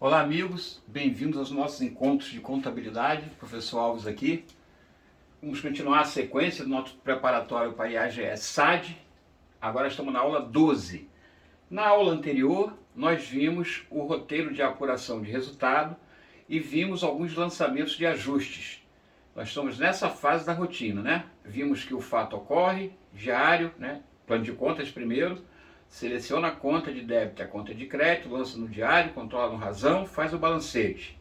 Olá amigos, bem-vindos aos nossos encontros de contabilidade, professor Alves aqui. Vamos continuar a sequência do nosso preparatório para IAGS SAD. Agora estamos na aula 12. Na aula anterior, nós vimos o roteiro de apuração de resultado e vimos alguns lançamentos de ajustes. Nós estamos nessa fase da rotina, né? Vimos que o fato ocorre, diário, né? Plano de contas primeiro, seleciona a conta de débito e a conta de crédito, lança no diário, controla no razão, faz o balancete.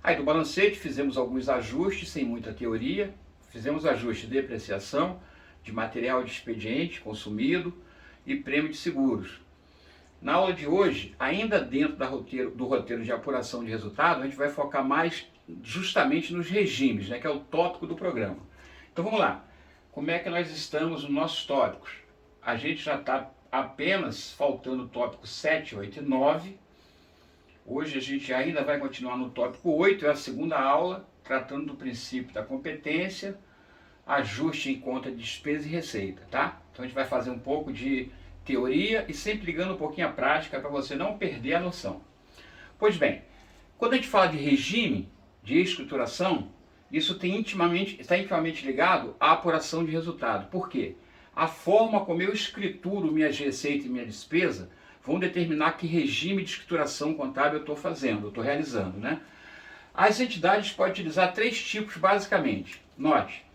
Aí do balancete fizemos alguns ajustes sem muita teoria, fizemos ajuste de depreciação, de material de expediente consumido e prêmio de seguros. Na aula de hoje, ainda dentro do roteiro de apuração de resultado, a gente vai focar mais justamente nos regimes, né, que é o tópico do programa. Então vamos lá, como é que nós estamos nos nossos tópicos? A gente já está apenas faltando o tópico 7, 8 e 9. Hoje a gente ainda vai continuar no tópico 8, é a segunda aula, tratando do princípio da competência, ajuste em conta de despesa e receita, tá? Então a gente vai fazer um pouco de teoria e sempre ligando um pouquinho à prática para você não perder a noção. Pois bem, quando a gente fala de regime de escrituração, isso está intimamente ligado à apuração de resultado. Por quê? A forma como eu escrituro minhas receitas e minha despesa vão determinar que regime de escrituração contábil eu estou fazendo, eu estou realizando, né? As entidades podem utilizar três tipos basicamente. Note,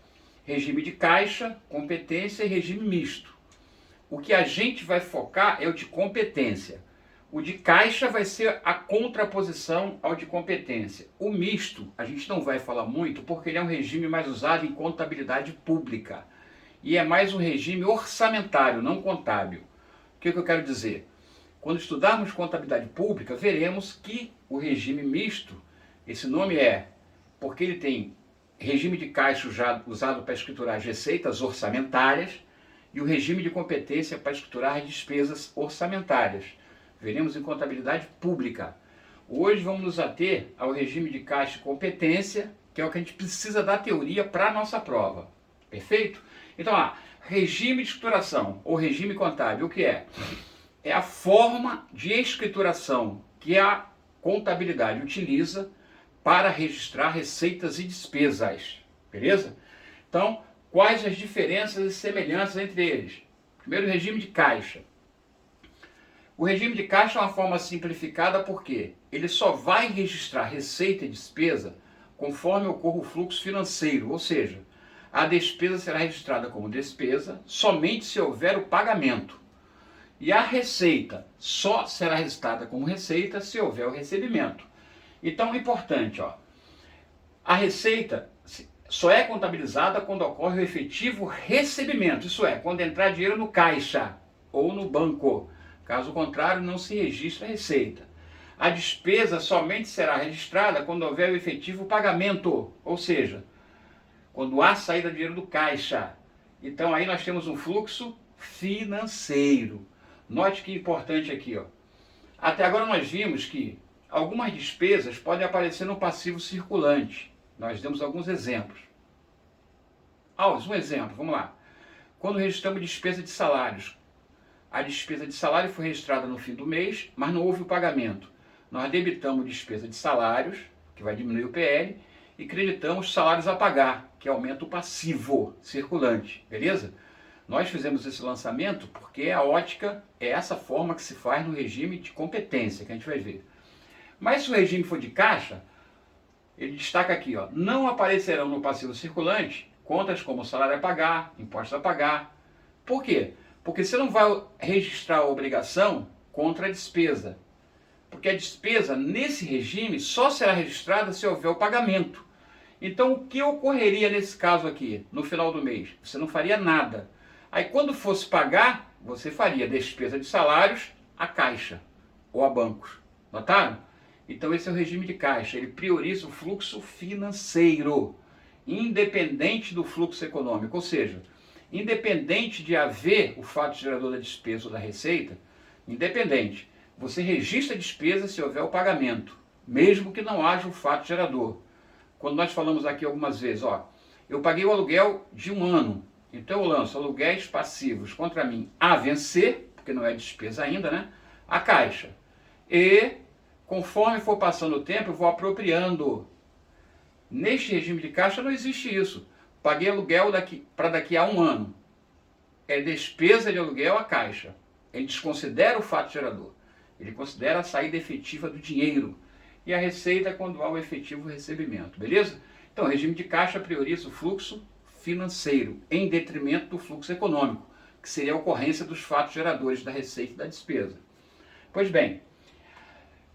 regime de caixa, competência e regime misto. O que a gente vai focar é o de competência. O de caixa vai ser a contraposição ao de competência. O misto, a gente não vai falar muito porque ele é um regime mais usado em contabilidade pública. E é mais um regime orçamentário, não contábil. O que eu quero dizer? Quando estudarmos contabilidade pública, veremos que o regime misto, esse nome é porque ele tem regime de caixa usado para escriturar as receitas orçamentárias e o regime de competência para escriturar as despesas orçamentárias. Veremos em contabilidade pública. Hoje vamos nos ater ao regime de caixa e competência, que é o que a gente precisa da teoria para a nossa prova. Perfeito? Então, regime de escrituração ou regime contábil, o que é? É a forma de escrituração que a contabilidade utiliza para registrar receitas e despesas. Beleza? Então, quais as diferenças e semelhanças entre eles? Primeiro, regime de caixa. O regime de caixa é uma forma simplificada porque ele só vai registrar receita e despesa conforme ocorra o fluxo financeiro, ou seja, a despesa será registrada como despesa somente se houver o pagamento. E a receita só será registrada como receita se houver o recebimento. Então é importante, a receita só é contabilizada quando ocorre o efetivo recebimento, isso é, quando entrar dinheiro no caixa ou no banco. Caso contrário, não se registra a receita. A despesa somente será registrada quando houver o efetivo pagamento, ou seja, quando há saída de dinheiro do caixa. Então aí nós temos um fluxo financeiro. Note que importante aqui, Até agora nós vimos que algumas despesas podem aparecer no passivo circulante. Nós demos alguns exemplos. Alves, um exemplo, vamos lá. Quando registramos despesa de salários, a despesa de salário foi registrada no fim do mês, mas não houve o pagamento. Nós debitamos despesa de salários, que vai diminuir o PL, e creditamos salários a pagar, que aumenta o passivo circulante, beleza? Nós fizemos esse lançamento porque a ótica é essa forma que se faz no regime de competência, que a gente vai ver. Mas se o regime for de caixa, ele destaca aqui, não aparecerão no passivo circulante contas como salário a pagar, impostos a pagar. Por quê? Porque você não vai registrar a obrigação contra a despesa. Porque a despesa, nesse regime, só será registrada se houver o pagamento. Então, o que ocorreria nesse caso aqui, no final do mês? Você não faria nada. Aí, quando fosse pagar, você faria despesa de salários a caixa ou a bancos. Notaram? Então, esse é o regime de caixa. Ele prioriza o fluxo financeiro, independente do fluxo econômico. Ou seja, independente de haver o fato gerador da despesa ou da receita, independente, você registra a despesa se houver o pagamento, mesmo que não haja o fato gerador. Quando nós falamos aqui algumas vezes, eu paguei o aluguel de um ano, então eu lanço aluguéis passivos contra mim a vencer, porque não é despesa ainda, né? A caixa. E Conforme for passando o tempo, eu vou apropriando. Neste regime de caixa não existe isso. Paguei aluguel para daqui a um ano. É despesa de aluguel a caixa. Ele desconsidera o fato gerador. Ele considera a saída efetiva do dinheiro. E a receita é quando há o efetivo recebimento. Beleza? Então, o regime de caixa prioriza o fluxo financeiro em detrimento do fluxo econômico, que seria a ocorrência dos fatos geradores da receita e da despesa. Pois bem,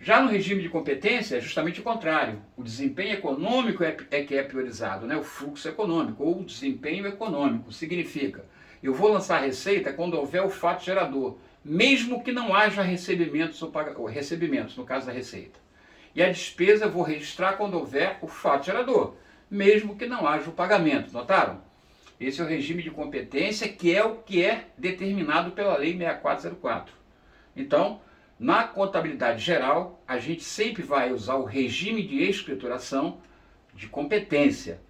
já no regime de competência é justamente o contrário. O desempenho econômico é que é priorizado, né? O fluxo econômico ou o desempenho econômico. Significa, eu vou lançar a receita quando houver o fato gerador, mesmo que não haja recebimentos, no caso da receita. E a despesa eu vou registrar quando houver o fato gerador, mesmo que não haja o pagamento. Notaram? Esse é o regime de competência, que é determinado pela Lei 6404. Então, na contabilidade geral, a gente sempre vai usar o regime de escrituração de competência.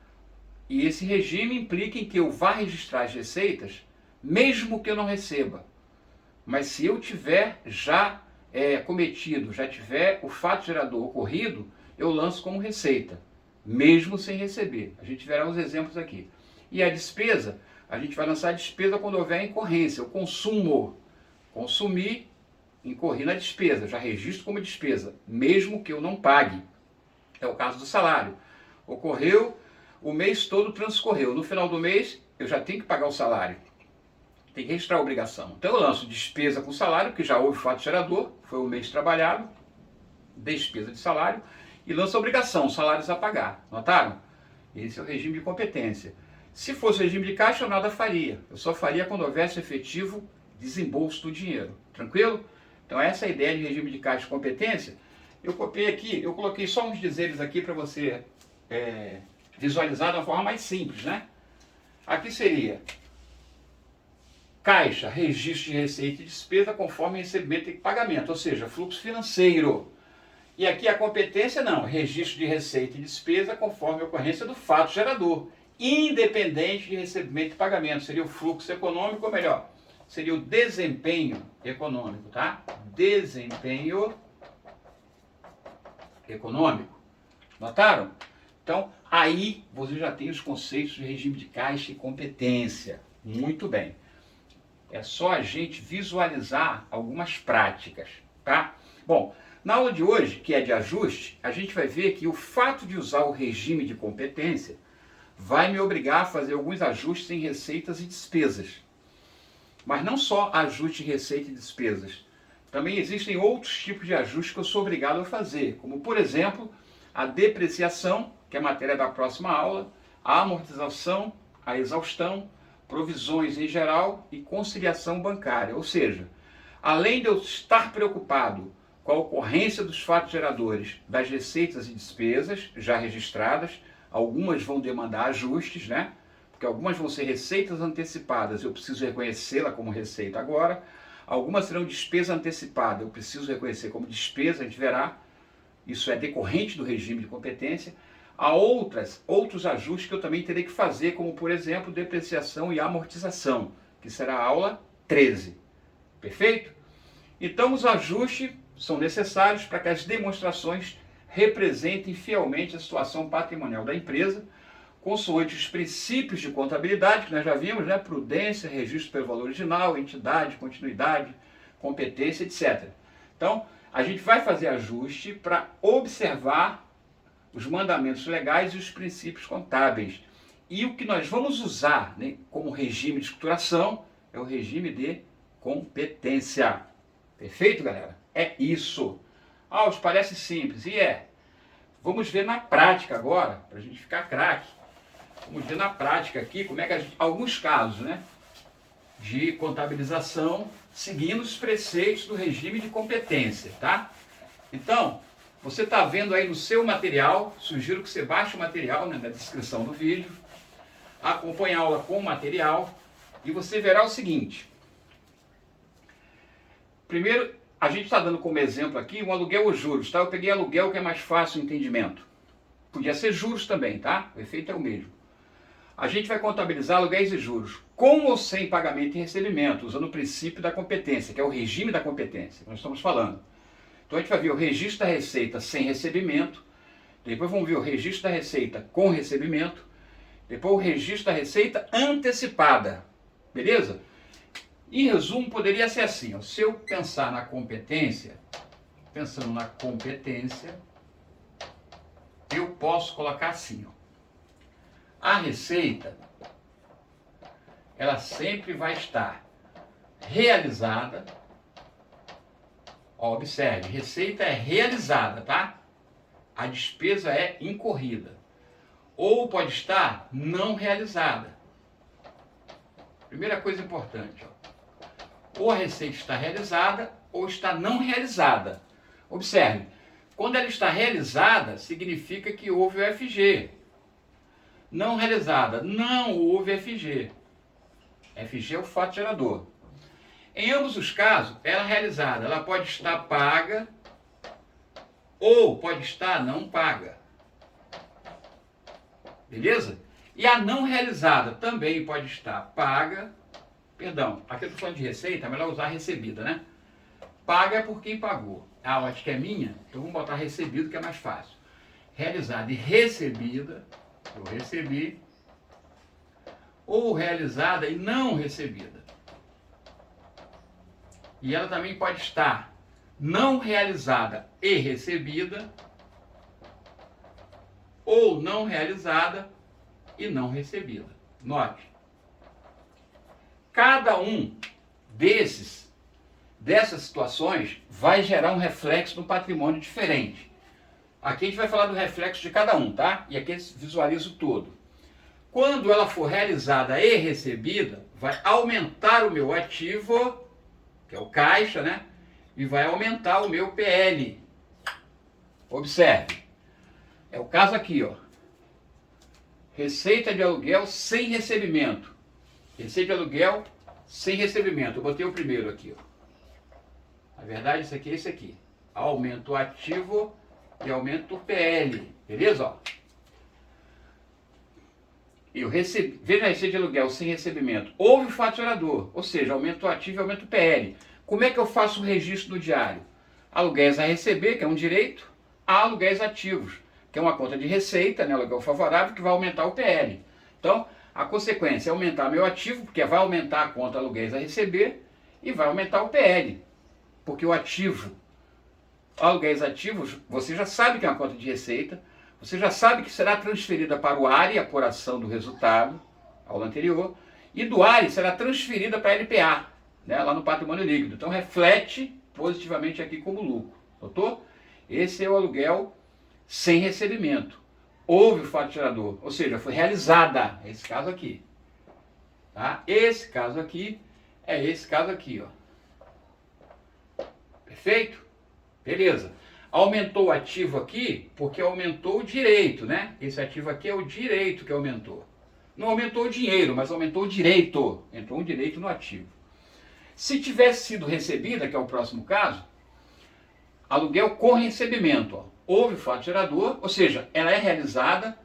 E esse regime implica em que eu vá registrar as receitas, mesmo que eu não receba. Mas se eu tiver já cometido, já tiver o fato gerador ocorrido, eu lanço como receita, mesmo sem receber. A gente verá os exemplos aqui. E a despesa, a gente vai lançar a despesa quando houver a incorrência, o consumo. Consumir, incorri na despesa, já registro como despesa, mesmo que eu não pague. É o caso do salário. Ocorreu, o mês todo transcorreu. No final do mês, eu já tenho que pagar o salário. Tem que registrar a obrigação. Então eu lanço despesa com salário, que já houve fato gerador, foi o mês trabalhado, despesa de salário, e lanço a obrigação, salários a pagar. Notaram? Esse é o regime de competência. Se fosse o regime de caixa, eu nada faria. Eu só faria quando houvesse efetivo desembolso do dinheiro. Tranquilo? Então essa é a ideia de regime de caixa de competência. Eu copiei aqui, eu coloquei só uns dizeres aqui para você visualizar de uma forma mais simples, né? Aqui seria caixa, registro de receita e despesa conforme recebimento e pagamento, ou seja, fluxo financeiro. E aqui a competência não, registro de receita e despesa conforme a ocorrência do fato gerador, independente de recebimento e pagamento. Seria o fluxo econômico, ou melhor, seria o desempenho econômico, tá? Desempenho econômico. Notaram? Então, aí você já tem os conceitos de regime de caixa e competência. Muito bem. É só a gente visualizar algumas práticas, tá? Bom, na aula de hoje, que é de ajuste, a gente vai ver que o fato de usar o regime de competência vai me obrigar a fazer alguns ajustes em receitas e despesas. Mas não só ajuste em receita e despesas. Também existem outros tipos de ajustes que eu sou obrigado a fazer, como, por exemplo, a depreciação, que é matéria da próxima aula, a amortização, a exaustão, provisões em geral e conciliação bancária. Ou seja, além de eu estar preocupado com a ocorrência dos fatos geradores das receitas e despesas já registradas, algumas vão demandar ajustes, né? Porque algumas vão ser receitas antecipadas, eu preciso reconhecê-la como receita agora. Algumas serão despesa antecipada, eu preciso reconhecer como despesa, a gente verá. Isso é decorrente do regime de competência. Há outros ajustes que eu também terei que fazer, como, por exemplo, depreciação e amortização, que será a aula 13. Perfeito? Então, os ajustes são necessários para que as demonstrações representem fielmente a situação patrimonial da empresa, consoante os princípios de contabilidade, que nós já vimos, né? Prudência, registro pelo valor original, entidade, continuidade, competência, etc. Então, a gente vai fazer ajuste para observar os mandamentos legais e os princípios contábeis. E o que nós vamos usar, né, como regime de escrituração é o regime de competência. Perfeito, galera? É isso. Ah, os parece simples. E é. Vamos ver na prática agora, para a gente ficar craque. Vamos ver na prática aqui como é que alguns casos, né, de contabilização seguindo os preceitos do regime de competência, tá? Então, você está vendo aí no seu material, sugiro que você baixe o material, né, na descrição do vídeo, acompanhe a aula com o material e você verá o seguinte. Primeiro, a gente está dando como exemplo aqui um aluguel ou juros, tá? Eu peguei aluguel que é mais fácil o entendimento. Podia ser juros também, tá? O efeito é o mesmo. A gente vai contabilizar aluguéis e juros, com ou sem pagamento e recebimento, usando o princípio da competência, que é o regime da competência que nós estamos falando. Então a gente vai ver o registro da receita sem recebimento, depois vamos ver o registro da receita com recebimento, depois o registro da receita antecipada, beleza? Em resumo, poderia ser assim, ó, se eu pensar na competência, pensando na competência, eu posso colocar assim, ó, a receita, ela sempre vai estar realizada, ó, observe, receita é realizada, tá? A despesa é incorrida. Ou pode estar não realizada. Primeira coisa importante, ó. Ou a receita está realizada ou está não realizada. Observe, quando ela está realizada, significa que houve o FG. Não realizada, não houve FG. FG é o fato gerador. Em ambos os casos, ela realizada, ela pode estar paga ou pode estar não paga. Beleza? E a não realizada também pode estar paga, perdão, aqui eu estou falando de receita, é melhor usar recebida, né? Paga é por quem pagou. Ah, acho que é minha, então vamos botar recebido que é mais fácil. Realizada e recebida, eu recebi, ou realizada e não recebida. E ela também pode estar não realizada e recebida, ou não realizada e não recebida. Note, cada um dessas situações vai gerar um reflexo no patrimônio diferente. Aqui a gente vai falar do reflexo de cada um, tá? E aqui eu visualizo todo. Quando ela for realizada e recebida, vai aumentar o meu ativo, que é o caixa, né? E vai aumentar o meu PL. Observe. É o caso aqui, ó. Receita de aluguel sem recebimento. Receita de aluguel sem recebimento. Eu botei o primeiro aqui, ó. Na verdade, isso aqui é esse aqui. Aumento o ativo e aumento o PL. Beleza? Ó. Veja a receita de aluguel sem recebimento. Houve o fato gerador, ou seja, aumento o ativo e aumento o PL. Como é que eu faço o registro do diário? Aluguéis a receber, que é um direito, a aluguéis ativos, que é uma conta de receita, né, aluguel favorável, que vai aumentar o PL. Então, a consequência é aumentar meu ativo, porque vai aumentar a conta aluguéis a receber, e vai aumentar o PL. Porque o ativo, aluguéis ativos, você já sabe que é uma conta de receita, você já sabe que será transferida para o ARI, apuração do resultado, aula anterior, e do ARI será transferida para a LPA, né, lá no patrimônio líquido. Então reflete positivamente aqui como lucro. Notou? Esse é o aluguel sem recebimento. Houve o fato gerador, ou seja, foi realizada, esse caso aqui. Tá? Esse caso aqui é esse caso aqui, ó. Perfeito? Beleza. Aumentou o ativo aqui porque aumentou o direito, né? Esse ativo aqui é o direito que aumentou. Não aumentou o dinheiro, mas aumentou o direito. Entrou um direito no ativo. Se tivesse sido recebida, que é o próximo caso, aluguel com recebimento. Ó. Houve o fato gerador, ou seja, ela é realizada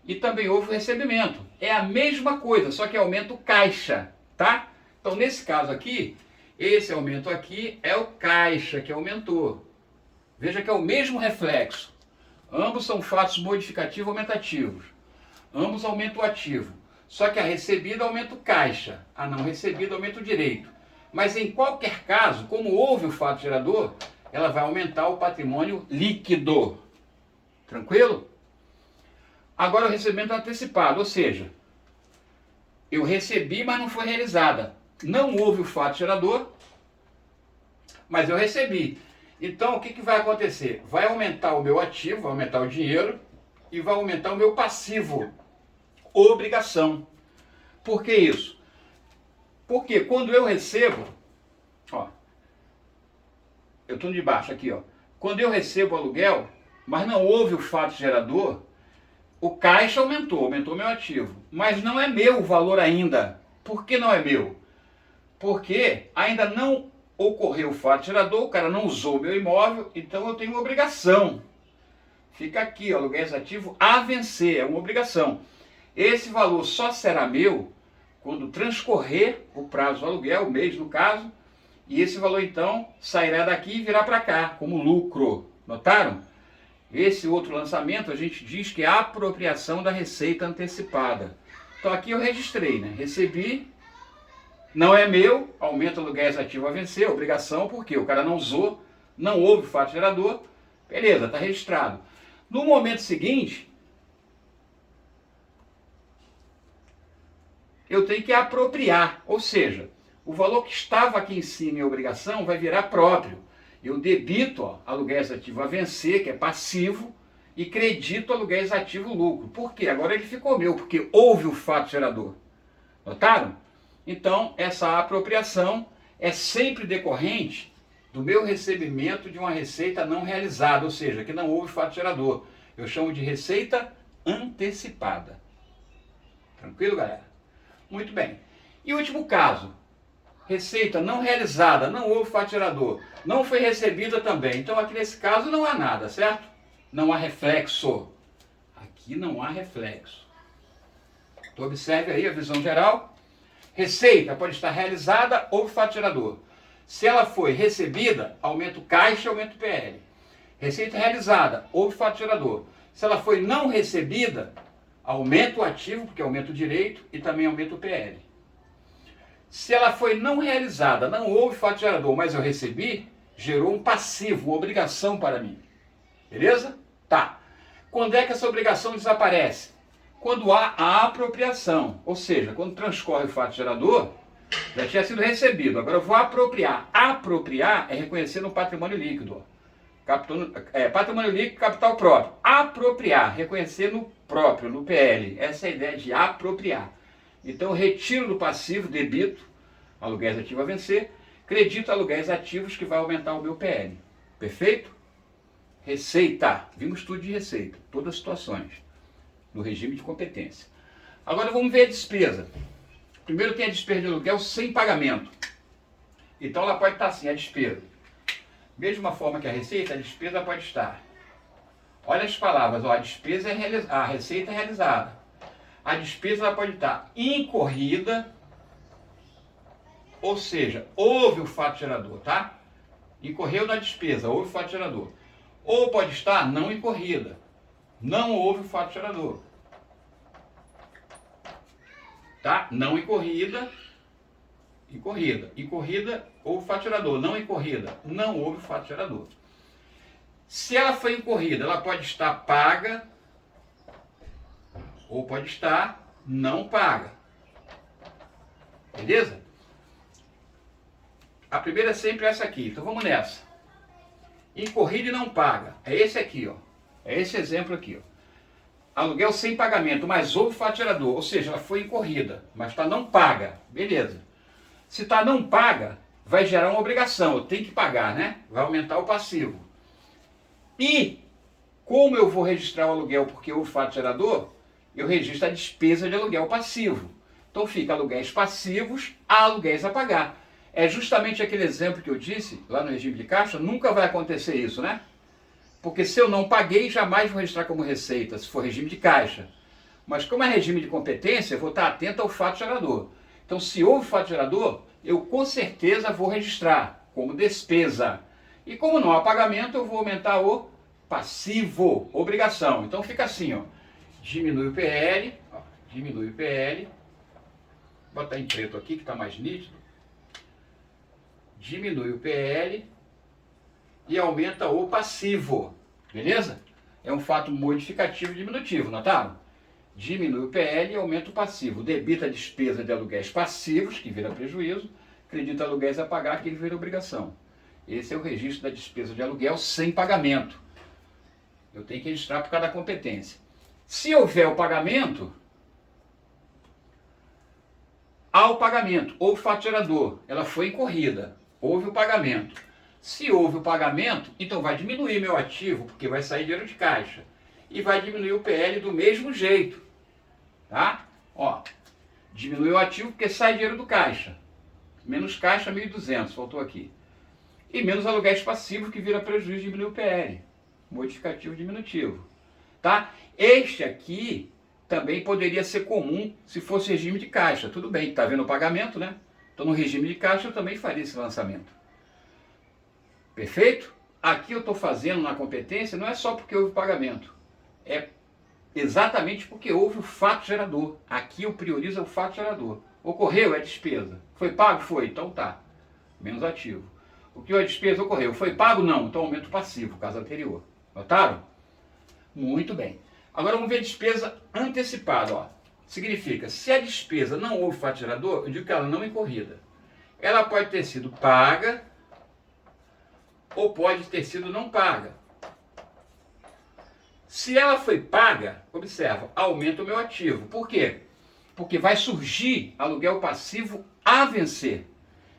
e também houve o recebimento. É a mesma coisa, só que aumenta o caixa, tá? Então, nesse caso aqui, esse aumento aqui é o caixa que aumentou. Veja que é o mesmo reflexo. Ambos são fatos modificativos aumentativos. Ambos aumentam o ativo. Só que a recebida aumenta o caixa, a não recebida aumenta o direito. Mas em qualquer caso, como houve o fato gerador, ela vai aumentar o patrimônio líquido. Tranquilo? Agora o recebimento antecipado, ou seja, eu recebi, mas não foi realizada. Não houve o fato gerador, mas eu recebi. Então, o que vai acontecer? Vai aumentar o meu ativo, vai aumentar o dinheiro e vai aumentar o meu passivo, obrigação. Por que isso? Porque quando eu recebo, ó, eu estou de baixo aqui, ó. Quando eu recebo aluguel, mas não houve o fato gerador, o caixa aumentou meu ativo, mas não é meu o valor ainda. Por que não é meu? Porque ainda não ocorreu o fato gerador, o cara não usou o meu imóvel, então eu tenho uma obrigação. Fica aqui, ó, aluguéis ativo a vencer, é uma obrigação. Esse valor só será meu quando transcorrer o prazo do aluguel, o mês no caso, E esse valor, então, sairá daqui e virá para cá, como lucro. Notaram? Esse outro lançamento a gente diz que é a apropriação da receita antecipada. Então aqui eu registrei, né? Recebi, não é meu, aumenta aluguéis ativo a vencer, obrigação, porque o cara não usou, não houve fato gerador, beleza, está registrado. No momento seguinte, eu tenho que apropriar, ou seja, o valor que estava aqui em cima em obrigação vai virar próprio. Eu debito aluguéis ativo a vencer, que é passivo, e credito aluguéis ativo lucro. Por quê? Agora ele ficou meu, porque houve o fato gerador. Notaram? Então, essa apropriação é sempre decorrente do meu recebimento de uma receita não realizada, ou seja, que não houve fato gerador. Eu chamo de receita antecipada. Tranquilo, galera? Muito bem. E o último caso, receita não realizada, não houve fato gerador, não foi recebida também. Então aqui nesse caso não há nada, certo? Não há reflexo. Aqui não há reflexo. Então observe aí a visão geral. Receita pode estar realizada ou fato gerador. Se ela foi recebida, aumenta o caixa, aumenta o PL. Receita realizada, houve fato gerador. Se ela foi não recebida, aumenta o ativo, porque aumenta o direito, e também aumenta o PL. Se ela foi não realizada, não houve fato gerador, mas eu recebi, gerou um passivo, uma obrigação para mim. Beleza? Tá. Quando é que essa obrigação desaparece? Quando há a apropriação, ou seja, quando transcorre o fato gerador, já tinha sido recebido, agora eu vou apropriar. Apropriar é reconhecer no patrimônio líquido. Patrimônio líquido, capital próprio. Apropriar, reconhecer no próprio, no PL. Essa é a ideia de apropriar. Então eu retiro do passivo, debito, aluguéis ativos a vencer, credito aluguéis ativos que vai aumentar o meu PL. Perfeito? Receita. Vimos tudo de receita, todas as situações, no regime de competência. Agora vamos ver a despesa. Primeiro tem a despesa de aluguel sem pagamento. Então ela pode estar assim, a despesa. Mesma forma que a receita, a despesa pode estar. Olha as palavras, ó, a despesa é a receita é realizada. A despesa ela pode estar incorrida, ou seja, houve o fato gerador, tá? Incorreu na despesa, houve o fato gerador. Ou pode estar não incorrida, não houve o fato gerador. Tá? Não incorrida, incorrida. Incorrida, houve o fato gerador. Não incorrida, não houve o fato gerador. Se ela foi incorrida, ela pode estar paga ou pode estar não paga. Beleza? A primeira é sempre essa aqui. Então vamos nessa. Incorrida e não paga. É esse aqui, ó. É esse exemplo aqui, ó. Aluguel sem pagamento, mas houve fato gerador. Ou seja, ela foi incorrida, mas está não paga. Beleza. Se está não paga, vai gerar uma obrigação. Eu tenho que pagar, né? Vai aumentar o passivo. E, como eu vou registrar o aluguel porque houve fato gerador, eu registro a despesa de aluguel passivo. Então fica aluguéis passivos a aluguéis a pagar. É justamente aquele exemplo que eu disse, lá no regime de caixa, nunca vai acontecer isso, né? Porque se eu não paguei, jamais vou registrar como receita, se for regime de caixa. Mas como é regime de competência, eu vou estar atento ao fato gerador. Então se houve fato gerador, eu com certeza vou registrar como despesa. E como não há pagamento, eu vou aumentar o passivo, obrigação. Então fica assim, ó. Diminui o PL, ó, diminui o PL. Vou botar em preto aqui que está mais nítido. Diminui o PL e aumenta o passivo. Beleza? É um fato modificativo diminutivo, notaram? Diminui o PL e aumenta o passivo. Debita a despesa de aluguéis passivos, que vira prejuízo. Credita aluguéis a pagar, que ele vira obrigação. Esse é o registro da despesa de aluguel sem pagamento. Eu tenho que registrar por causa da competência. Se houver o pagamento, há o pagamento, ou fato gerador, ela foi incorrida, houve o pagamento. Se houve o pagamento, então vai diminuir meu ativo, porque vai sair dinheiro de caixa. E vai diminuir o PL do mesmo jeito. Tá? Ó, diminui o ativo porque sai dinheiro do caixa. Menos caixa, 1.200, faltou aqui. E menos aluguéis passivos, que vira prejuízo, diminui o PL. Modificativo diminutivo. Tá? Este aqui também poderia ser comum se fosse regime de caixa. Tudo bem, está vendo o pagamento, né? Então no regime de caixa eu também faria esse lançamento. Perfeito? Aqui eu estou fazendo na competência, não é só porque houve pagamento, é exatamente porque houve o fato gerador. Aqui eu priorizo o fato gerador. Ocorreu, é despesa. Foi pago? Foi, então tá. Menos ativo. O que é despesa? Ocorreu. Foi pago? Não, então aumento passivo, caso anterior. Notaram? Muito bem. Agora vamos ver despesa antecipada. Ó. Significa, se a despesa não houve fato gerador, eu digo que ela não é incorrida. Ela pode ter sido paga ou pode ter sido não paga. Se ela foi paga, observa, aumenta o meu ativo. Por quê? Porque vai surgir aluguel passivo a vencer.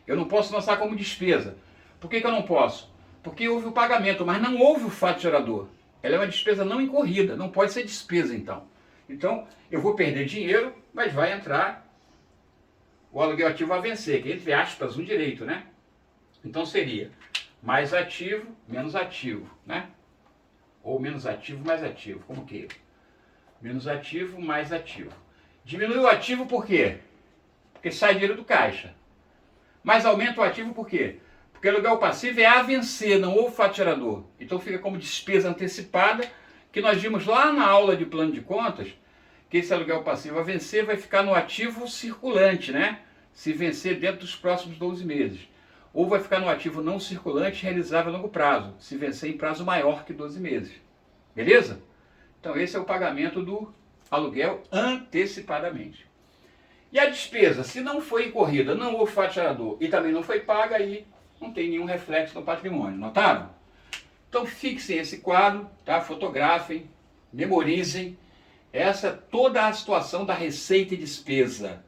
Eu não posso lançar como despesa. Por que eu não posso? Porque houve o pagamento, mas não houve o fato gerador. Ela é uma despesa não incorrida, não pode ser despesa então. Então, eu vou perder dinheiro, mas vai entrar o aluguel ativo a vencer, que é, entre aspas, um direito, né? Então seria mais ativo, menos ativo, né? Ou menos ativo, mais ativo, como que? Menos ativo, mais ativo. Diminui o ativo por quê? Porque sai dinheiro do caixa. Mas aumenta o ativo por quê? Porque o aluguel passivo é a vencer, não houve fato gerador. Então fica como despesa antecipada, que nós vimos lá na aula de plano de contas, que esse aluguel passivo a vencer vai ficar no ativo circulante, né? Se vencer dentro dos próximos 12 meses. Ou vai ficar no ativo não circulante realizável a longo prazo, se vencer em prazo maior que 12 meses. Beleza? Então esse é o pagamento do aluguel antecipadamente. E a despesa, se não foi incorrida, não houve fato gerador e também não foi paga, aí não tem nenhum reflexo no patrimônio. Notaram? Então fixem esse quadro, tá? Fotografem, memorizem. Essa é toda a situação da receita e despesa,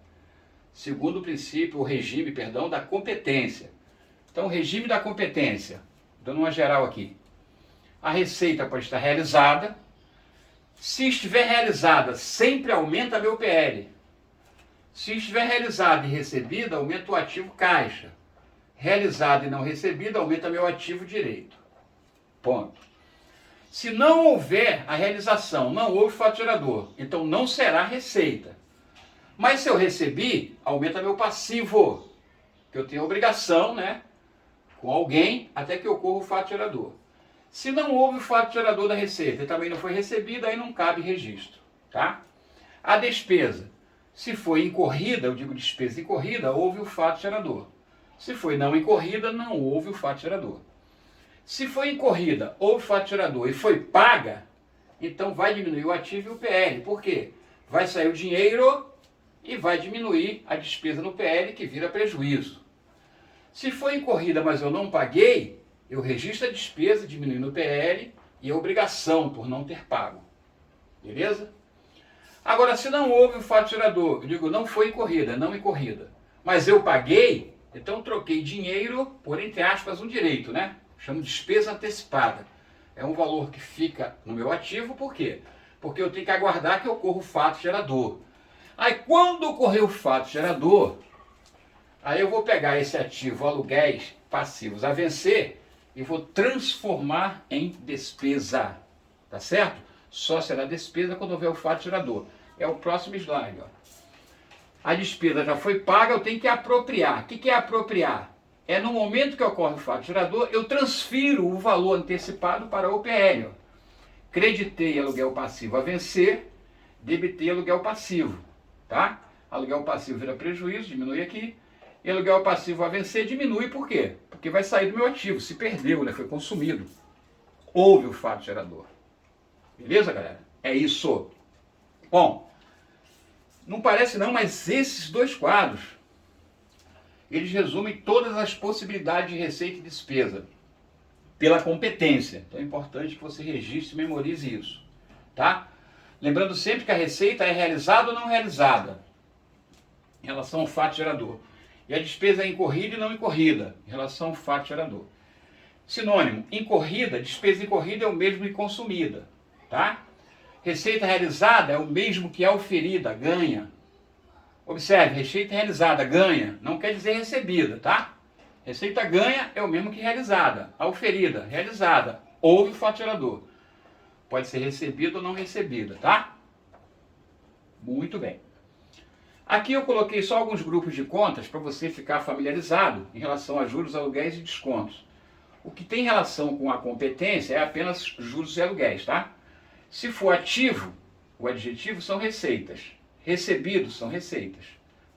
segundo o princípio, o regime, perdão, da competência. Então, o regime da competência, dando uma geral aqui. A receita pode estar realizada. Se estiver realizada, sempre aumenta meu PL. Se estiver realizada e recebida, aumenta o ativo caixa. Realizada e não recebida, aumenta meu ativo direito. Ponto. Se não houver a realização, não houve fato gerador, então não será receita. Mas se eu recebi, aumenta meu passivo, que eu tenho obrigação, né, com alguém até que ocorra o fato gerador. Se não houve o fato gerador da receita e também não foi recebida, aí não cabe registro, tá? A despesa, se foi incorrida, eu digo despesa incorrida, houve o fato gerador. Se foi não incorrida, não houve o fato gerador. Se foi incorrida, houve fato gerador e foi paga, então vai diminuir o ativo e o PL. Por quê? Vai sair o dinheiro e vai diminuir a despesa no PL, que vira prejuízo. Se foi incorrida, mas eu não paguei, eu registro a despesa, diminuindo o PL e a obrigação por não ter pago. Beleza? Agora, se não houve o fato gerador, eu digo, não foi incorrida, não incorrida, mas eu paguei, então troquei dinheiro por, entre aspas, um direito, né? Chamo de despesa antecipada. É um valor que fica no meu ativo, por quê? Porque eu tenho que aguardar que ocorra o fato gerador. Aí, quando ocorrer o fato gerador, aí eu vou pegar esse ativo aluguéis passivos a vencer e vou transformar em despesa. Tá certo? Só será despesa quando houver o fato gerador. É o próximo slide. Ó. A despesa já foi paga, eu tenho que apropriar. O que é apropriar? É no momento que ocorre o fato gerador, eu transfiro o valor antecipado para o PL. Ó. Creditei aluguel passivo a vencer, debitei aluguel passivo. Tá? Aluguel passivo vira prejuízo, diminui aqui. E aluguel passivo a vencer diminui por quê? Porque vai sair do meu ativo, se perdeu, né? Foi consumido. Houve o fato gerador. Beleza, galera? É isso. Bom, não parece não, mas esses dois quadros, eles resumem todas as possibilidades de receita e despesa pela competência. Então é importante que você registre e memorize isso. Tá? Lembrando sempre que a receita é realizada ou não realizada em relação ao fato gerador. E a despesa é incorrida e não incorrida em relação ao fato gerador. Sinônimo, incorrida, despesa incorrida é o mesmo que consumida. Tá? Receita realizada é o mesmo que auferida, ganha. Observe, receita realizada, ganha, não quer dizer recebida, tá? Receita ganha é o mesmo que realizada, auferida, realizada, houve o fato gerador. Pode ser recebida ou não recebida, tá? Muito bem. Aqui eu coloquei só alguns grupos de contas para você ficar familiarizado em relação a juros, aluguéis e descontos. O que tem relação com a competência é apenas juros e aluguéis, tá? Se for ativo, o adjetivo são receitas. Recebidos são receitas.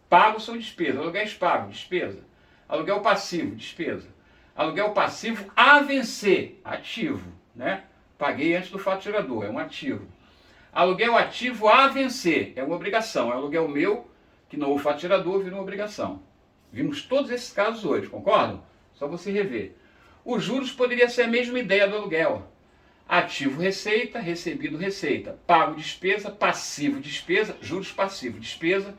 Pagos são despesas. Aluguéis pagos, despesa. Aluguel passivo, despesa. Aluguel passivo a vencer, ativo, né? Paguei antes do fato gerador, é um ativo. Aluguel ativo a vencer, é uma obrigação. É aluguel meu, que não houve fato gerador, vira uma obrigação. Vimos todos esses casos hoje, concordam? Só você rever. Os juros poderia ser a mesma ideia do aluguel. Ativo, receita, recebido, receita. Pago, despesa, passivo, despesa, juros passivo, despesa.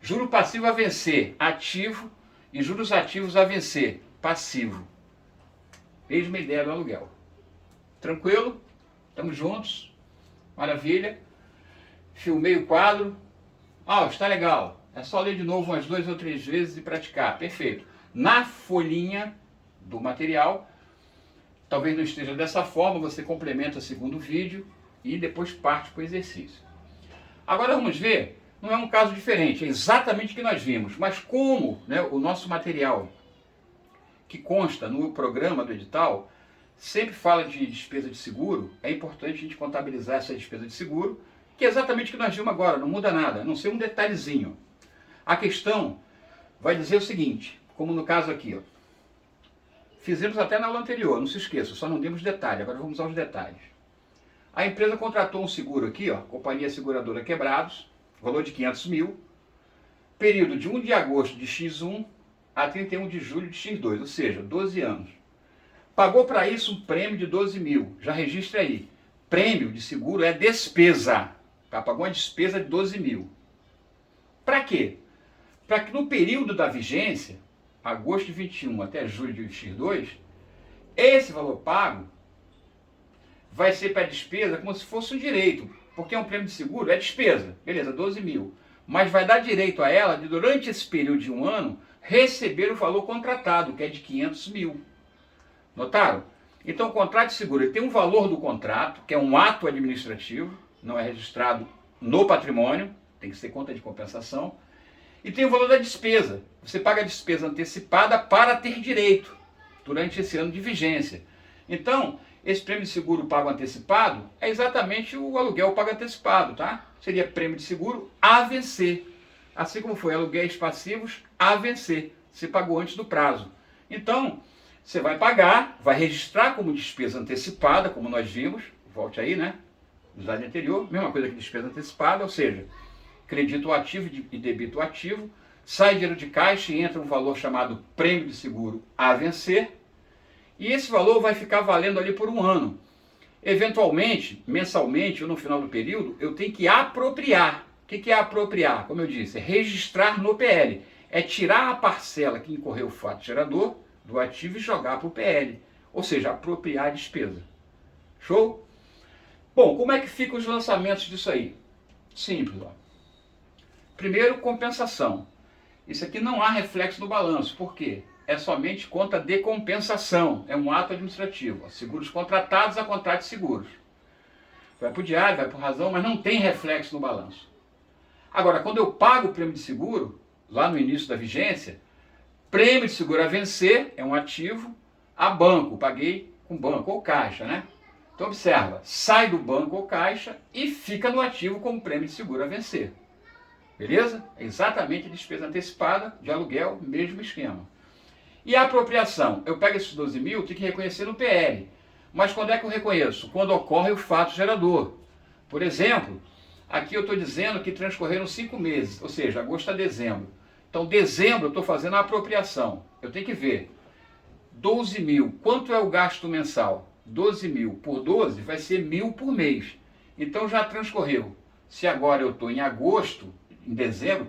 Juro passivo a vencer, ativo, e juros ativos a vencer, passivo. Mesma ideia do aluguel. Tranquilo? Estamos juntos? Maravilha. Filmei o quadro. Está legal. É só ler de novo umas 2 ou 3 vezes e praticar. Perfeito. Na folhinha do material, talvez não esteja dessa forma, você complementa o segundo vídeo e depois parte para o exercício. Agora vamos ver, não é um caso diferente, é exatamente o que nós vimos, mas como, né, o nosso material que consta no programa do edital sempre fala de despesa de seguro, é importante a gente contabilizar essa despesa de seguro, que é exatamente o que nós vimos agora, não muda nada, a não ser um detalhezinho. A questão vai dizer o seguinte, como no caso aqui, ó. Fizemos até na aula anterior, não se esqueça, só não demos detalhe, agora vamos aos detalhes. A empresa contratou um seguro aqui, ó, Companhia Seguradora Quebrados, valor de 500 mil, período de 1 de agosto de X1 a 31 de julho de X2, ou seja, 12 anos. Pagou para isso um prêmio de 12 mil, já registra aí. Prêmio de seguro é despesa, tá? Pagou uma despesa de 12 mil. Para quê? Para que no período da vigência, agosto de 21 até julho de X2, esse valor pago vai ser para a despesa como se fosse um direito, porque é um prêmio de seguro, é despesa, beleza, 12 mil, mas vai dar direito a ela de, durante esse período de um ano, receber o valor contratado, que é de 500 mil. Notaram? Então o contrato de seguro ele tem um valor do contrato, que é um ato administrativo, não é registrado no patrimônio, tem que ser conta de compensação, e tem o valor da despesa. Você paga a despesa antecipada para ter direito durante esse ano de vigência. Então, esse prêmio de seguro pago antecipado é exatamente o aluguel pago antecipado, tá? Seria prêmio de seguro a vencer. Assim como foi aluguéis passivos a vencer. Você pagou antes do prazo. Então, você vai pagar, vai registrar como despesa antecipada, como nós vimos, volte aí, né? No slide anterior, mesma coisa que despesa antecipada, ou seja, credito ativo e débito ativo, sai dinheiro de caixa e entra um valor chamado prêmio de seguro a vencer, e esse valor vai ficar valendo ali por um ano. Eventualmente, mensalmente ou no final do período, eu tenho que apropriar. O que é apropriar? Como eu disse, é registrar no PL. É tirar a parcela que incorreu o fato gerador do ativo e jogar para o PL. Ou seja, apropriar a despesa. Show? Bom, como é que ficam os lançamentos disso aí? Simples, ó. Primeiro, compensação. Isso aqui não há reflexo no balanço. Por quê? É somente conta de compensação. É um ato administrativo. Seguros contratados a contrato de seguros. Vai para o diário, vai para o razão, mas não tem reflexo no balanço. Agora, quando eu pago o prêmio de seguro, lá no início da vigência, prêmio de seguro a vencer é um ativo a banco. Paguei com banco ou caixa, né? Então, observa. Sai do banco ou caixa e fica no ativo como prêmio de seguro a vencer. Beleza? É exatamente a despesa antecipada de aluguel, mesmo esquema. E a apropriação? Eu pego esses 12 mil, tenho que reconhecer no PL. Mas quando é que eu reconheço? Quando ocorre o fato gerador. Por exemplo, aqui eu estou dizendo que transcorreram 5 meses, ou seja, agosto a dezembro. Então, dezembro eu estou fazendo a apropriação. Eu tenho que ver. 12 mil, quanto é o gasto mensal? 12 mil por 12 vai ser 1.000 por mês. Então já transcorreu. Se agora eu estou em dezembro,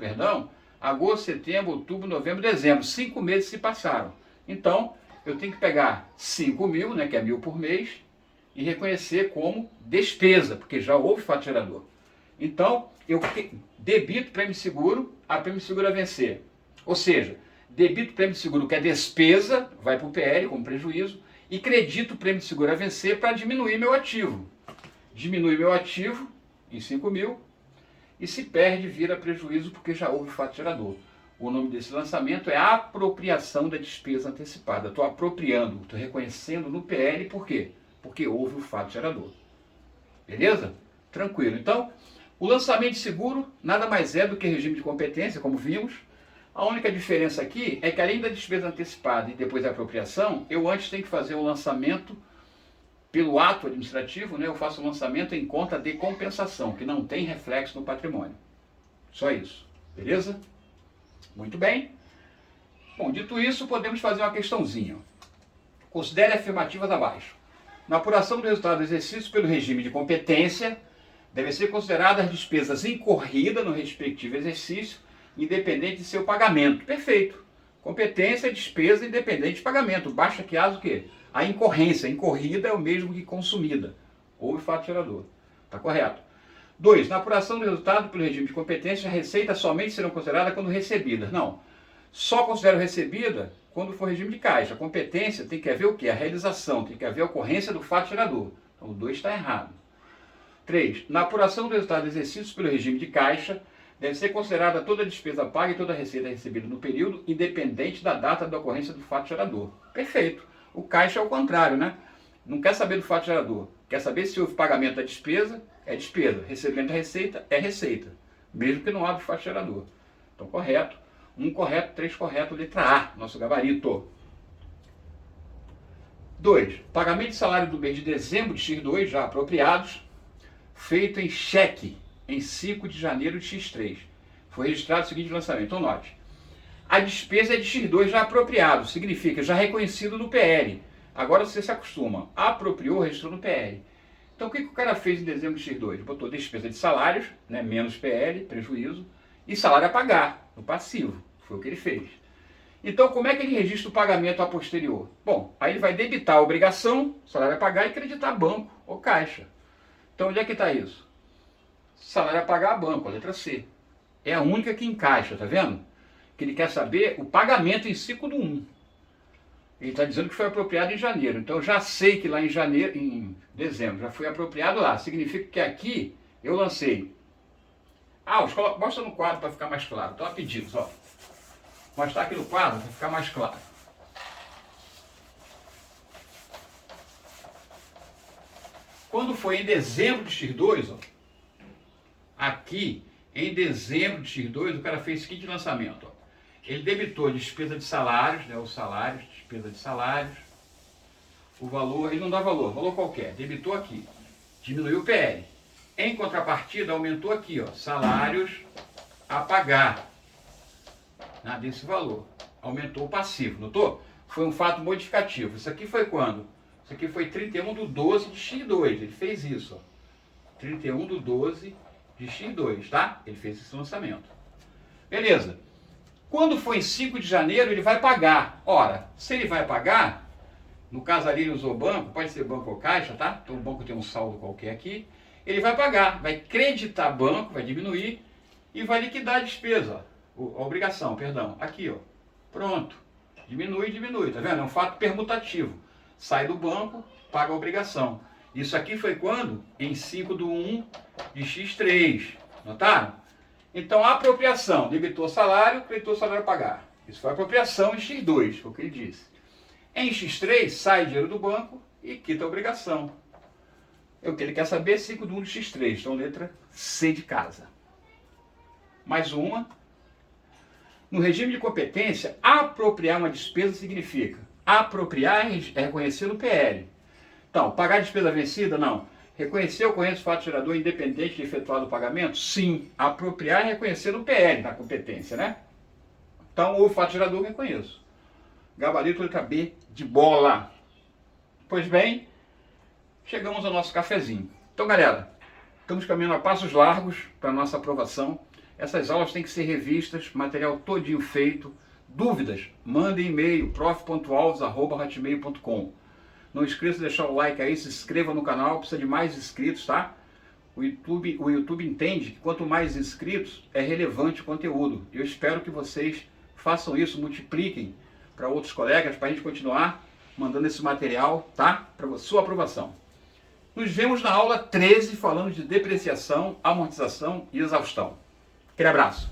agosto, setembro, outubro, novembro, dezembro, 5 meses se passaram. Então, eu tenho que pegar 5 mil, né, que é 1.000 por mês, e reconhecer como despesa, porque já houve fato gerador. Então, eu debito prêmio de seguro, a prêmio de seguro a vencer. Ou seja, debito prêmio de seguro, que é despesa, vai para o PL como prejuízo, e credito prêmio de seguro a vencer para diminuir meu ativo. Diminui meu ativo em 5 mil, e se perde, vira prejuízo porque já houve fato gerador. O nome desse lançamento é apropriação da despesa antecipada. Estou apropriando, estou reconhecendo no PL, por quê? Porque houve o fato gerador. Beleza? Tranquilo. Então, o lançamento de seguro nada mais é do que regime de competência, como vimos. A única diferença aqui é que além da despesa antecipada e depois da apropriação, eu antes tenho que fazer o lançamento pelo ato administrativo, né? Eu faço o lançamento em conta de compensação, que não tem reflexo no patrimônio. Só isso. Beleza? Muito bem. Bom, dito isso, podemos fazer uma questãozinha. Considere afirmativas abaixo. Na apuração do resultado do exercício pelo regime de competência, devem ser consideradas as despesas incorridas no respectivo exercício, independente de seu pagamento. Perfeito. Competência é despesa independente de pagamento. Basta que haja o quê? A incorrência. Incorrida é o mesmo que consumida. Houve fato gerador. Está correto. 2. Na apuração do resultado pelo regime de competência, a receita somente serão consideradas quando recebidas. Não. Só considero recebida quando for regime de caixa. A competência tem que haver o quê? A realização. Tem que haver a ocorrência do fato gerador. Então o 2 está errado. 3. Na apuração do resultado do exercício pelo regime de caixa, deve ser considerada toda a despesa paga e toda a receita recebida no período, independente da data da ocorrência do fato gerador. Perfeito. O caixa é o contrário, né? Não quer saber do fato gerador. Quer saber se houve pagamento da despesa, é despesa. Recebimento da receita, é receita. Mesmo que não haja o fato gerador. Então, correto. 1 correto, 3 correto, letra A, nosso gabarito. 2. Pagamento de salário do mês de dezembro de X2, já apropriados, feito em cheque em 5 de janeiro de X3. Foi registrado o seguinte lançamento. Então, note. A despesa é de X2 já apropriado, significa já reconhecido no PL. Agora você se acostuma. Apropriou, registrou no PL. Então, o que o cara fez em dezembro de X2? Botou despesa de salários, né, menos PL, prejuízo, e salário a pagar, no passivo. Foi o que ele fez. Então, como é que ele registra o pagamento a posterior? Bom, aí ele vai debitar a obrigação, salário a pagar, e creditar banco ou caixa. Então, onde é que está isso? Salário a pagar a banco, a letra C. É a única que encaixa, tá vendo? Que ele quer saber o pagamento em ciclo do 1. Ele está dizendo que foi apropriado em janeiro. Então, eu já sei que lá em dezembro, já foi apropriado lá. Significa que aqui eu lancei. Mostra no quadro para ficar mais claro. Então, a pedidos, ó. Mostrar aqui no quadro para ficar mais claro. Quando foi em dezembro de X2, ó, aqui, em dezembro de X2, o cara fez o seguinte lançamento. Ó. Ele debitou despesa de salários, né, os salários, despesa de salários, o valor, ele não dá valor qualquer, debitou aqui, diminuiu o PL. Em contrapartida, aumentou aqui, ó, salários a pagar, desse valor. Aumentou o passivo, notou? Foi um fato modificativo. Isso aqui foi quando? Isso aqui foi 31/12 de X2, ele fez isso, ó. 31/12 de X2, tá? Ele fez esse lançamento. Beleza. Quando for em 5 de janeiro, ele vai pagar. Ora, se ele vai pagar, no caso ali ele usou banco, pode ser banco ou caixa, tá? Então o banco tem um saldo qualquer aqui. Ele vai pagar, vai creditar banco, vai diminuir e vai liquidar a despesa, ó. A obrigação, perdão. Aqui, ó. Pronto. Diminui, tá vendo? É um fato permutativo. Sai do banco, paga a obrigação. Isso aqui foi quando? Em 5/1 de X3. Notaram? Então, a apropriação, debitou salário, creditou salário a pagar. Isso foi a apropriação em X2, foi o que ele disse. Em X3, sai dinheiro do banco e quita a obrigação. É o que ele quer saber, 5/1 de X3. Então, letra C de casa. Mais uma. No regime de competência, apropriar uma despesa significa apropriar é reconhecer no PL. Então, pagar despesa vencida? Não. Reconhecer o ocorrência do fato gerador independente de efetuado o pagamento? Sim. Apropriar é reconhecer no PL, na competência, né? Então, o fato gerador eu reconheço. Gabarito letra B de bola. Pois bem, chegamos ao nosso cafezinho. Então, galera, estamos caminhando a passos largos para a nossa aprovação. Essas aulas têm que ser revistas, material todinho feito. Dúvidas? Mandem e-mail, prof.alves@hotmail.com. Não esqueça de deixar o like aí, se inscreva no canal, precisa de mais inscritos, tá? O YouTube entende que quanto mais inscritos, é relevante o conteúdo. Eu espero que vocês façam isso, multipliquem para outros colegas, para a gente continuar mandando esse material, tá? Para sua aprovação. Nos vemos na aula 13, falando de depreciação, amortização e exaustão. Aquele abraço.